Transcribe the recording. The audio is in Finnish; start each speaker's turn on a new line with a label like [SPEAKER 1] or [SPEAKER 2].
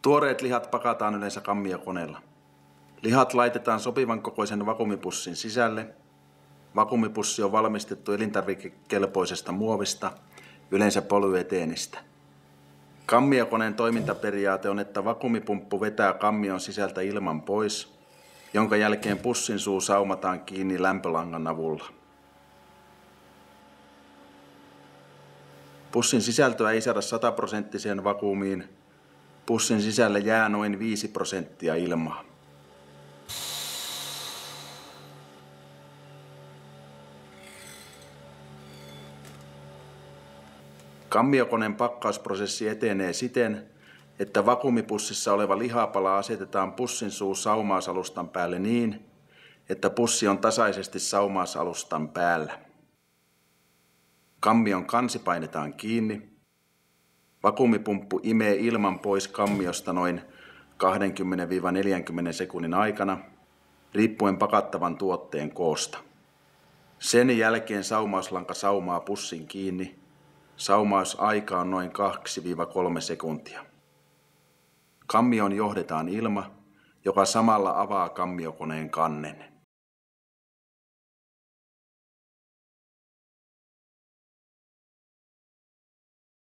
[SPEAKER 1] Tuoreet lihat pakataan yleensä kammiokoneella. Lihat laitetaan sopivan kokoisen vakuumipussin sisälle. Vakuumipussi on valmistettu elintarvikekelpoisesta muovista, yleensä polyeteenistä. Kammiokoneen toimintaperiaate on, että vakuumipumppu vetää kammion sisältä ilman pois, jonka jälkeen pussin suu saumataan kiinni lämpölangan avulla. Pussin sisältöä ei saada 100% vakuumiin. Pussin sisälle jää noin 5% ilmaa. Kammiokoneen pakkausprosessi etenee siten, että vakuumipussissa oleva lihapala asetetaan pussin suu saumausalustan päälle niin, että pussi on tasaisesti saumausalustan päällä. Kammion kansi painetaan kiinni. Vakuumipumppu imee ilman pois kammiosta noin 20-40 sekunnin aikana, riippuen pakattavan tuotteen koosta. Sen jälkeen saumauslanka saumaa pussin kiinni. Saumausaika on noin 2-3 sekuntia. Kammioon johdetaan ilma, joka samalla avaa kammiokoneen kannen.